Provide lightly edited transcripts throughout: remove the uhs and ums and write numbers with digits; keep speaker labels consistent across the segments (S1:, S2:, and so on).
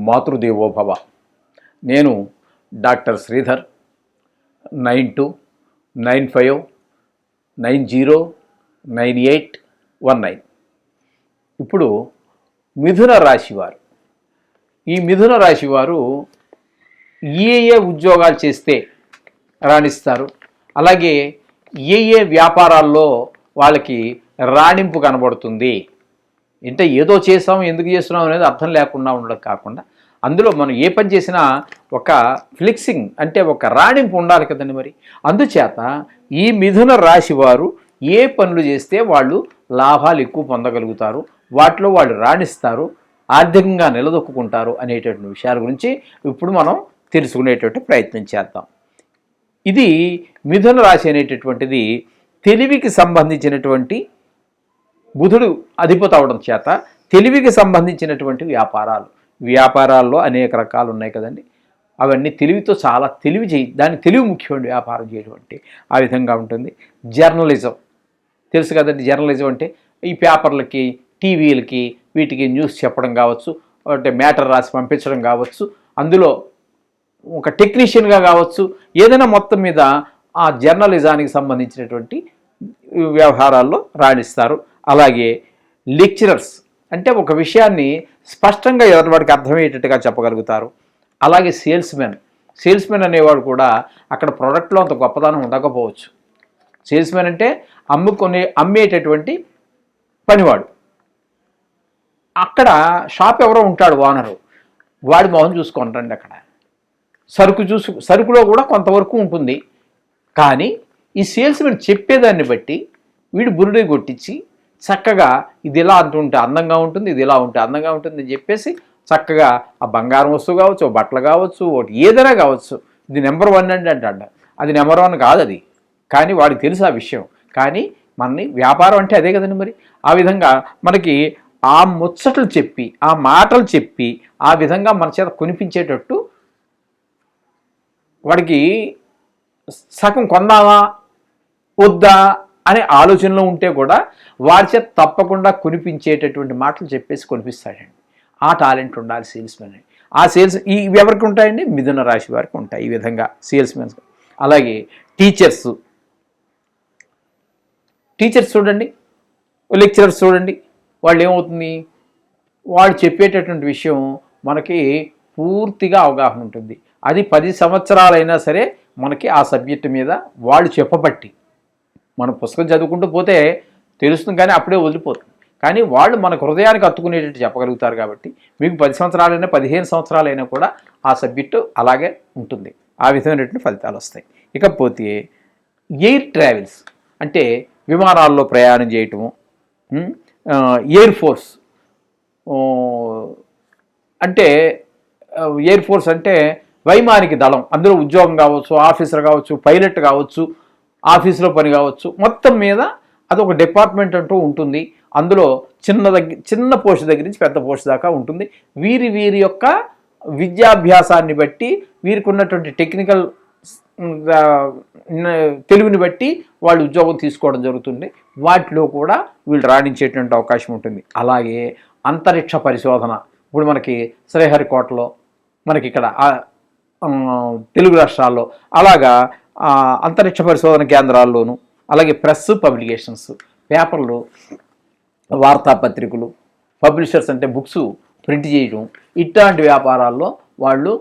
S1: మాతృదేవోభవ. నేను డాక్టర్ శ్రీధర్. 9295909819. ఇప్పుడు మిథున రాశి వారు, ఈ మిథున రాశి వారు ఏ ఉద్యోగాలు చేస్తే రాణిస్తారు, అలాగే ఏ వ్యాపారాల్లో వాళ్ళకి రాణింపు కనబడుతుంది అంటే ఏదో చేసాం ఎందుకు చేస్తున్నాం అనేది అర్థం లేకుండా ఉండడం కాకుండా అందులో మనం ఏ పని చేసినా ఒక ఫ్లెక్సింగ్ అంటే ఒక రాణింపు ఉండాలి కదండి. మరి అందుచేత ఈ మిథున రాశి వారు ఏ పనులు చేస్తే వాళ్ళు లాభాలు ఎక్కువ పొందగలుగుతారు, వాటిలో వాళ్ళు రాణిస్తారు, ఆర్థికంగా నిలదొక్కుంటారు అనేటటువంటి విషయాల గురించి ఇప్పుడు మనం తెలుసుకునేటువంటి ప్రయత్నం చేద్దాం. ఇది మిథున రాశి అనేటటువంటిది తెలివికి సంబంధించినటువంటి బుధుడు అధిపతి అవడం చేత తెలివికి సంబంధించినటువంటి వ్యాపారాల్లో అనేక రకాలు ఉన్నాయి కదండి. అవన్నీ తెలివితో చాలా దాని తెలివి ముఖ్యమండి వ్యాపారం చేయడం అంటే. ఆ విధంగా ఉంటుంది. జర్నలిజం తెలుసు కదండి. జర్నలిజం అంటే ఈ పేపర్లకి, టీవీలకి, వీటికి న్యూస్ చెప్పడం కావచ్చు, అంటే మ్యాటర్ రాసి పంపించడం కావచ్చు, అందులో ఒక టెక్నీషియన్గా కావచ్చు, ఏదైనా మొత్తం మీద ఆ జర్నలిజానికి సంబంధించినటువంటి వ్యవహారాల్లో రాణిస్తారు. అలాగే లెక్చరర్స్ అంటే ఒక విషయాన్ని స్పష్టంగా ఎదుటివాడికి అర్థమయ్యేటట్టుగా చెప్పగలుగుతారు. అలాగే సేల్స్మెన్ అనేవాడు కూడా అక్కడ ప్రోడక్ట్లో అంత గొప్పదనం ఉండకపోవచ్చు. సేల్స్మెన్ అంటే అమ్మేటటువంటి పనివాడు. అక్కడ షాప్ ఎవరో ఉంటాడు ఓనరు, వాడి మొహం చూసుకుంటారండి. అక్కడ సరుకులో కూడా కొంతవరకు ఉంటుంది. కానీ ఈ సేల్స్మెన్ చెప్పేదాన్ని బట్టి వీడు బురుడే కొట్టించి చక్కగా ఇది ఇలా అంటుంటే అందంగా ఉంటుంది, ఇది ఇలా ఉంటే అందంగా ఉంటుంది అని చెప్పేసి చక్కగా ఆ బంగారం వస్తువు కావచ్చు, బట్టలు కావచ్చు, ఒకటి ఏదైనా కావచ్చు, ఇది నెంబర్ 1 అంటాడు. అది నెంబర్ 1 కాదు అది, కానీ వాడికి తెలుసు ఆ విషయం. కానీ మనని వ్యాపారం అంటే అదే కదండి. మరి ఆ విధంగా మనకి ఆ ముచ్చట్లు చెప్పి, ఆ మాటలు చెప్పి, ఆ విధంగా మన చేత కొనిపించేటట్టు వాడికి సగం కొందామా వద్దా అనే ఆలోచనలో ఉంటే కూడా వారి చేత తప్పకుండా కొనిపించేటటువంటి మాటలు చెప్పేసి కొనిపిస్తాడండి. ఆ టాలెంట్ ఉండాలి సేల్స్మెన్. ఆ సేల్స్ ఇవి ఎవరికి ఉంటాయండి? మిథున రాశి వారికి ఉంటాయి ఈ విధంగా సేల్స్మెన్. అలాగే టీచర్స్ చూడండి, లెక్చరర్స్ చూడండి, వాళ్ళు ఏమవుతుంది, వాళ్ళు చెప్పేటటువంటి విషయం మనకి పూర్తిగా అవగాహన ఉంటుంది. అది 10 సంవత్సరాలైనా సరే మనకి ఆ సబ్జెక్టు మీద వాళ్ళు చెప్పబట్టి, మనం పుస్తకం చదువుకుంటూ పోతే తెలుస్తుంది కానీ అప్పుడే వదిలిపోతుంది. కానీ వాళ్ళు మనకు హృదయానికి హత్తుకునేటట్టు చెప్పగలుగుతారు. కాబట్టి మీకు 10 సంవత్సరాలైనా 15 సంవత్సరాలైనా కూడా ఆ సబ్జెక్టు అలాగే ఉంటుంది. ఆ విధమైనటువంటి ఫలితాలు వస్తాయి. ఇకపోతే ఎయిర్ ట్రావెల్స్ అంటే విమానాల్లో ప్రయాణం చేయటము, ఎయిర్ ఫోర్స్ అంటే వైమానిక దళం, అందులో ఉద్యోగం కావచ్చు, ఆఫీసర్ కావచ్చు, పైలట్ కావచ్చు, ఆఫీసులో పని కావచ్చు, మొత్తం మీద అదొక డిపార్ట్మెంట్ అంటూ ఉంటుంది. అందులో చిన్న పోస్ట్ దగ్గర నుంచి పెద్ద పోస్ట్ దాకా ఉంటుంది. వీరి యొక్క విద్యాభ్యాసాన్ని బట్టి, వీరికి ఉన్నటువంటి టెక్నికల్ తెలివిని బట్టి వాళ్ళు ఉద్యోగం తీసుకోవడం జరుగుతుంది. వాటిలో కూడా వీళ్ళు రాణించేటువంటి అవకాశం ఉంటుంది. అలాగే అంతరిక్ష పరిశోధన, ఇప్పుడు మనకి శ్రీహరికోటలో, మనకి ఇక్కడ తెలుగు రాష్ట్రాల్లో అలాగా అంతరిక్ష పరిశోధన కేంద్రాల్లోనూ, అలాగే ప్రెస్ పబ్లికేషన్స్, పేపర్లు, వార్తాపత్రికలు, పబ్లిషర్స్ అంటే బుక్స్ ప్రింట్ చేయడం, ఇట్లాంటి వ్యాపారాల్లో వాళ్ళు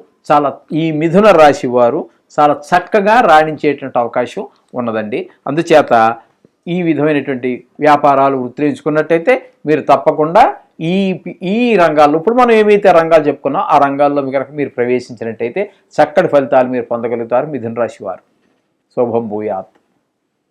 S1: ఈ మిథున రాశి వారు చాలా చక్కగా రాణించేటువంటి అవకాశం ఉన్నదండి. అందుచేత ఈ విధమైనటువంటి వ్యాపారాలు వృత్తి ఎంచుకున్నట్టయితే మీరు తప్పకుండా ఈ రంగాల్లో, ఇప్పుడు మనం ఏమైతే రంగాలు చెప్పుకున్నామో ఆ రంగాల్లో కనుక మీరు ప్రవేశించినట్టయితే చక్కటి ఫలితాలు మీరు పొందగలుగుతారు మిథున రాశి వారు. శుభం భూయాత్.